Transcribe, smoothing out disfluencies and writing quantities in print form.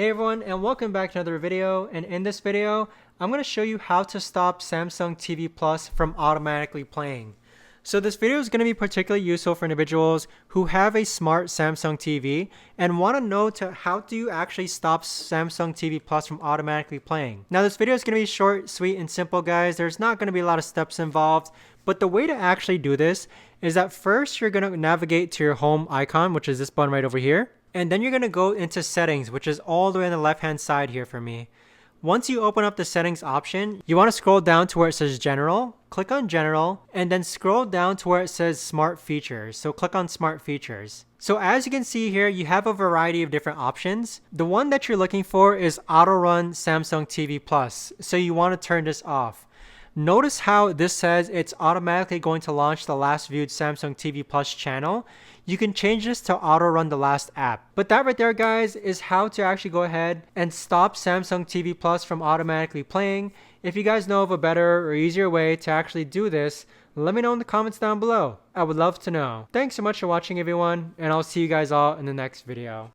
Hey everyone, and welcome back to another video. And in this video, I'm going to show you how to stop Samsung TV Plus from automatically playing. So this video is going to be particularly useful for individuals who have a smart Samsung TV and want to know how do you actually stop Samsung TV Plus from automatically playing. Now this video is going to be short, sweet, and simple, guys. There's not going to be a lot of steps involved, but the way to actually do this is that first you're going to navigate to your home icon, which is this button right over here. And then you're going to go into settings, which is all the way on the left hand side here for me. Once you open up the settings option, you want to scroll down to where it says general, click on general, and then scroll down to where it says smart features. So click on smart features. So as you can see here, you have a variety of different options. The one that you're looking for is auto run Samsung TV Plus. So you want to turn this off. Notice how this says it's automatically going to launch the last viewed Samsung TV Plus channel. You can change this to auto run the last app. But that right there, guys, is how to actually go ahead and stop Samsung TV Plus from automatically playing. If you guys know of a better or easier way to actually do this, let me know in the comments down below. I would love to know. Thanks so much for watching, everyone, and I'll see you guys all in the next video.